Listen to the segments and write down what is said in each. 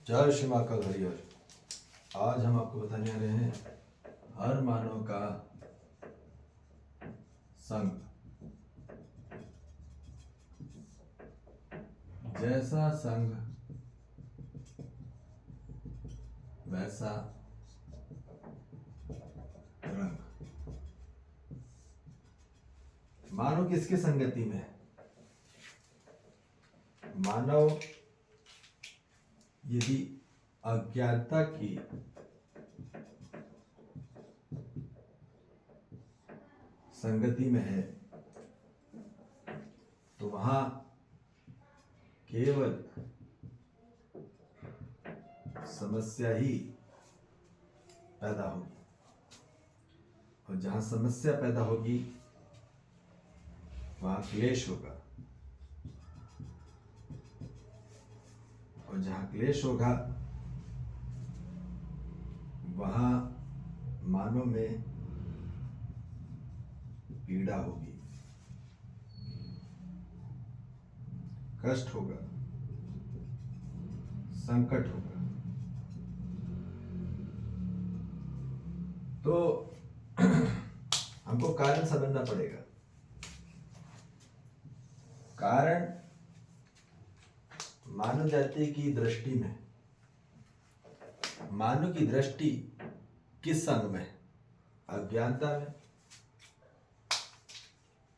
जय श्री महाकाल हरिहर। आज हम आपको बताने आ रहे हैं हर मानव का संग। जैसा संग वैसा रंग। मानव किसकी संगति में है? मानव यदि अज्ञानता की संगति में है तो वहां केवल समस्या ही पैदा होगी, और जहां समस्या पैदा होगी वहां क्लेश होगा, और जहां क्लेश होगा वहां मानव में पीड़ा होगी, कष्ट होगा, संकट होगा। तो हमको कारण समझना पड़ेगा। कारण मानव जाति की दृष्टि में, मानव की दृष्टि किस संग में है? अज्ञानता में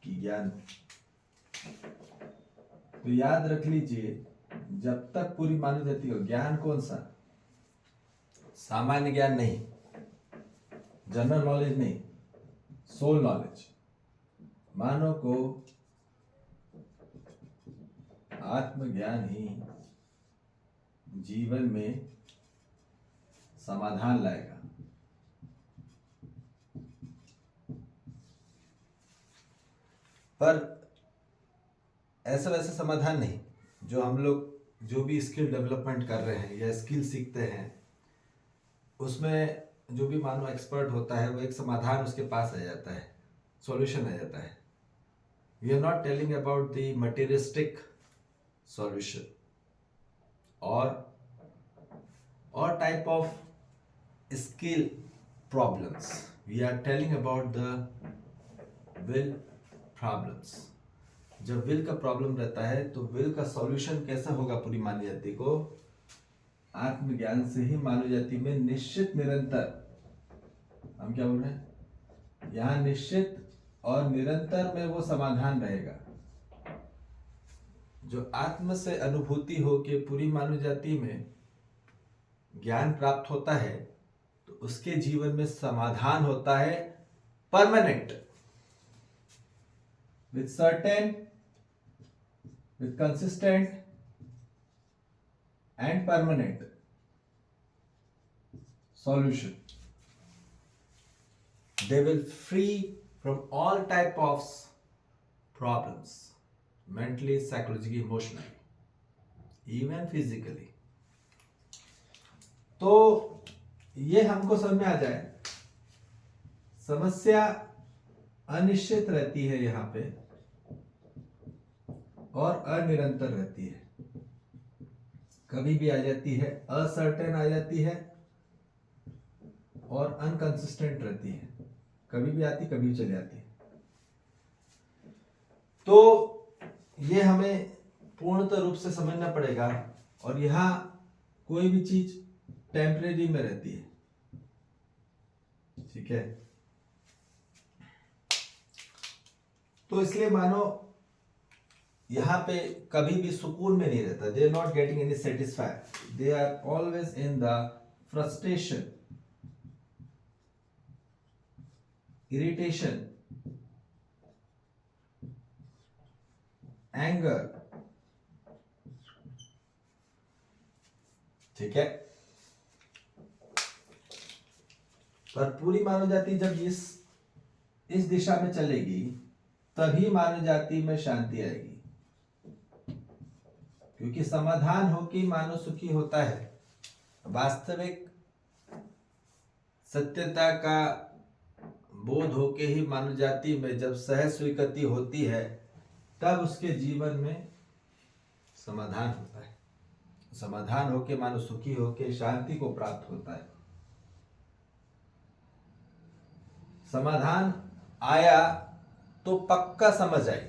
कि ज्ञान में? तो याद रख लीजिए, जब तक पूरी मानव जाति को ज्ञान कौन सा? सामान्य ज्ञान नहीं, जनरल नॉलेज नहीं, सोल नॉलेज। मानव को आत्मज्ञान ही जीवन में समाधान लाएगा। पर ऐसा वैसा समाधान नहीं। जो हम लोग जो भी स्किल डेवलपमेंट कर रहे हैं या स्किल सीखते हैं, उसमें जो भी मानो एक्सपर्ट होता है वो एक समाधान उसके पास आ जाता है, सॉल्यूशन आ जाता है। We are not telling about the materialistic solution or type of skill problems. We are telling about the will problems. जब will का प्रॉब्लम रहता है तो will का सॉल्यूशन कैसा होगा पूरी मानव जाति को? आत्मज्ञान से ही मानव जाति में निश्चित निरंतर, हम क्या बोल रहे हैं यहाँ, निश्चित और निरंतर में वो समाधान रहेगा। जो आत्म से अनुभूति हो के पूरी मानव जाति में ज्ञान प्राप्त होता है तो उसके जीवन में समाधान होता है permanent, with certain, with consistent and permanent solution. They will free from all type of problems, mentally, psychologically, emotionally, even physically। तो ये हमको समझ में आ जाए, समस्या अनिश्चित रहती है यहाँ पे और अनिरंतर रहती है। कभी भी आ जाती है, असर्टेन आ जाती है और अनकंसिस्टेंट रहती है। कभी भी आती, कभी भी चली जाती है। तो ये हमें पूर्णतः रूप से समझना पड़ेगा। और यहाँ कोई भी चीज टेम्परेरी में रहती है, ठीक है? तो इसलिए मानो यहाँ पे कभी भी सुकून में नहीं रहता। They are not getting any satisfied, they are always in the frustration, irritation, anger, ठीक है? पर पूरी मानव जाति जब इस दिशा में चलेगी तभी मानव जाति में शांति आएगी, क्योंकि समाधान हो कि मानव सुखी होता है। वास्तविक सत्यता का बोध होके ही मानव जाति में जब सहज स्वीकृति होती है तब उसके जीवन में समाधान होता है। समाधान होके मानो सुखी होके शांति को प्राप्त होता है। समाधान आया तो पक्का समझ आई,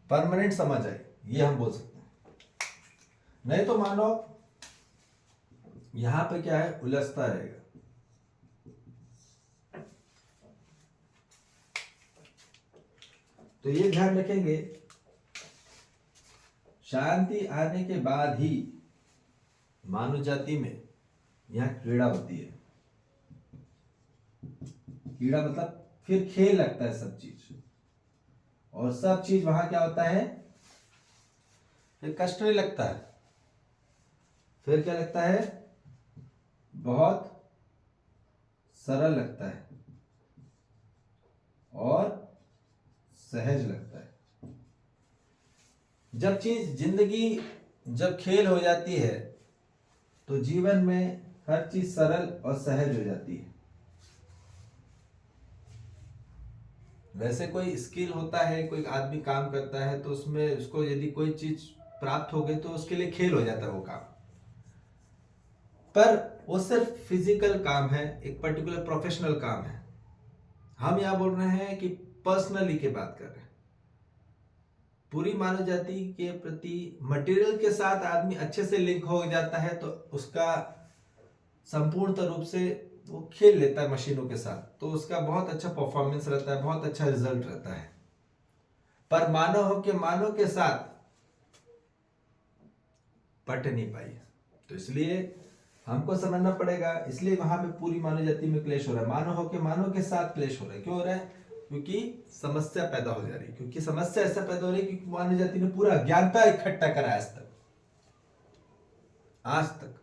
परमानेंट समझ आई, ये हम बोल सकते हैं। नहीं तो मानो यहां पे क्या है, उलझता रहेगा। तो ये ध्यान रखेंगे, शांति आने के बाद ही मानव जाति में यहां क्रीड़ा होती है। क्रीड़ा मतलब फिर खेल लगता है सब चीज, और सब चीज वहां क्या होता है, फिर कष्ट नहीं लगता है, फिर क्या लगता है, बहुत सरल लगता है और सहज लगता है। जब चीज जिंदगी जब खेल हो जाती है तो जीवन में हर चीज सरल और सहज हो जाती है। वैसे कोई स्किल होता है, कोई आदमी काम करता है तो उसमें उसको यदि कोई चीज प्राप्त हो गई तो उसके लिए खेल हो जाता है वो काम, पर वो सिर्फ फिजिकल काम है, एक पर्टिकुलर प्रोफेशनल काम है। हम यहां बोल रहे हैं कि पर्सनली की बात कर रहे हैं। पूरी मानव जाति के प्रति मटेरियल के साथ आदमी अच्छे से लिंक हो जाता है तो उसका संपूर्ण रूप से वो खेल लेता है मशीनों के साथ, तो उसका बहुत अच्छा परफॉर्मेंस रहता है, बहुत अच्छा रिजल्ट रहता है। पर मानव के साथ पट नहीं पाई, तो इसलिए हमको समझना पड़ेगा। इसलिए वहां पे पूरी मानव जाति में क्लेश हो रहा है, मानव के साथ क्लेश हो रहा है। क्यों हो रहा है? क्योंकि समस्या पैदा हो जा रही है, क्योंकि समस्या ऐसा पैदा हो रही है क्योंकि मानव जाति ने पूरा ज्ञानता इकट्ठा करा आज तक।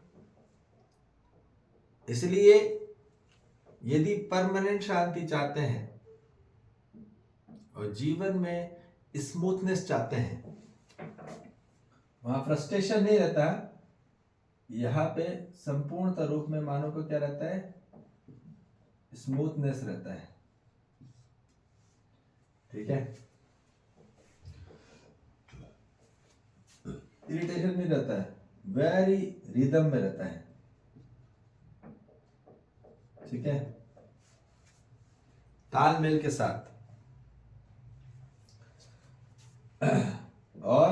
इसलिए यदि परमानेंट शांति चाहते हैं और जीवन में स्मूथनेस चाहते हैं, वहां फ्रस्ट्रेशन नहीं रहता, यहाँ पे संपूर्ण रूप में मानव को क्या रहता है, स्मूथनेस रहता है। ठीक है, इरिटेशन नहीं रहता है, वेरी रिदम में रहता है। ठीक है, तालमेल के साथ और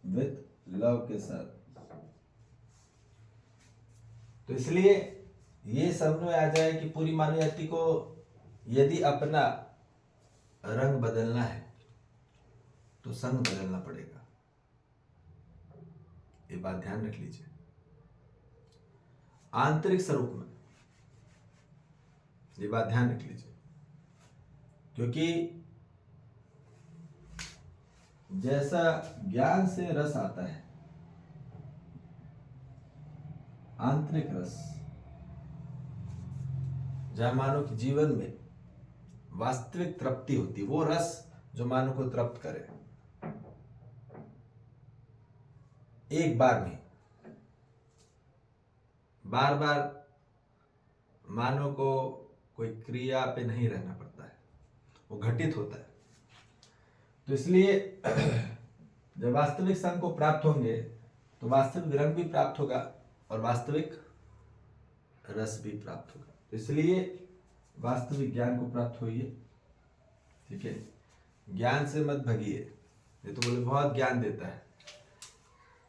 विथ लव के साथ। तो इसलिए ये समझ में आ जाए कि पूरी मानव जाति को यदि अपना रंग बदलना है तो संग बदलना पड़ेगा। ये बात ध्यान रख लीजिए। आंतरिक स्वरूप में ये बात ध्यान रख लीजिए, क्योंकि जैसा ज्ञान से रस आता है, आंतरिक रस, जहां मानव के जीवन में वास्तविक तृप्ति होती, वो रस जो मानव को तृप्त करे एक बार में, बार बार मानव को कोई क्रिया पे नहीं रहना पड़ता है, वो घटित होता है। तो इसलिए जब वास्तविक संग को प्राप्त होंगे तो वास्तविक रंग भी प्राप्त होगा और वास्तविक रस भी प्राप्त होगा। तो इसलिए वास्तविक ज्ञान को प्राप्त होइए। ठीक है, ज्ञान से मत भगिए। ये तो बोले बहुत ज्ञान देता है,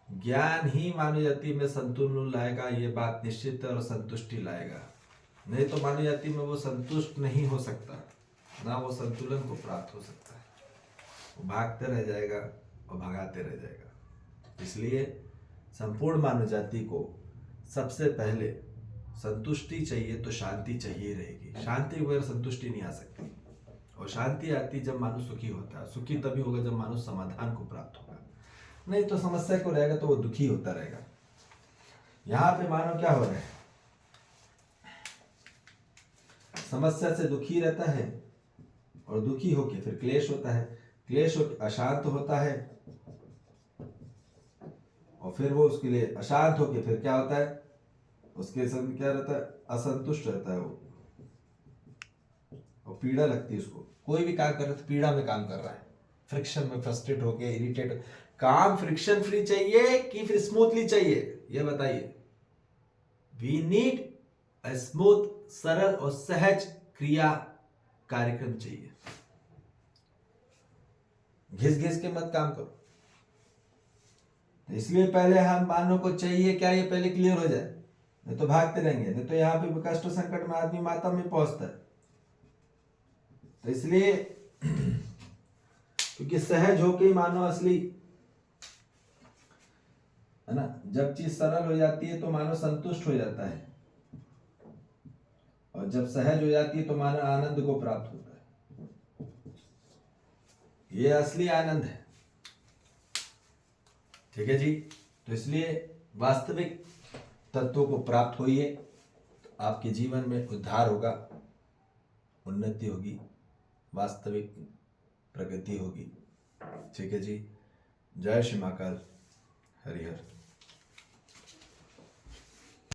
ज्ञान ही मानव जाति में संतुलन लाएगा, ये बात निश्चित है, और संतुष्टि लाएगा। नहीं तो मानव जाति में वो संतुष्ट नहीं हो सकता, ना वो संतुलन को प्राप्त हो सकता है। वो भागते रह जाएगा और भगाते रह जाएगा। इसलिए संपूर्ण मानव जाति को सबसे पहले संतुष्टि चाहिए, तो शांति चाहिए रहेगी। शांति के बगैर संतुष्टि नहीं आ सकती, और शांति आती जब मानव सुखी होता है। सुखी तभी होगा जब मानव समाधान को प्राप्त होगा, नहीं तो समस्या को रहेगा तो वो दुखी होता रहेगा। यहां पे मानव क्या हो रहा है, समस्या से दुखी रहता है, और दुखी होके फिर क्लेश होता है, क्लेश होकर अशांत होता है, और फिर वो उसके लिए अशांत होके फिर क्या होता है, उसके संग क्या रहता है, असंतुष्ट रहता है वो। पीड़ा लगती है उसको, कोई भी काम कर रहा है तो पीड़ा में काम कर रहा है, फ्रिक्शन में फ्रस्ट्रेट होके इरिटेट। काम फ्रिक्शन फ्री चाहिए कि फिर स्मूथली चाहिए, ये बताइए। वी नीड अ स्मूथ, सरल और सहज क्रिया कार्यक्रम चाहिए। घिस घिस के मत काम करो। इसलिए पहले हम मानव को चाहिए क्या, ये पहले क्लियर हो जाए, नहीं तो भागते रहेंगे, नहीं तो यहाँ पे कष्ट संकट में आदमी माता में पहुंचता है। तो इसलिए क्योंकि सहज होके ही मानव असली है ना, जब चीज सरल हो जाती है तो मानव संतुष्ट हो जाता है, और जब सहज हो जाती है तो मानव आनंद को प्राप्त होता है। ये असली आनंद है, ठीक है जी। तो इसलिए वास्तविक तत्वों को प्राप्त होइए, तो आपके जीवन में उद्धार होगा, उन्नति होगी, वास्तविक प्रगति होगी, ठीक है जी। जय श्री महाकाल।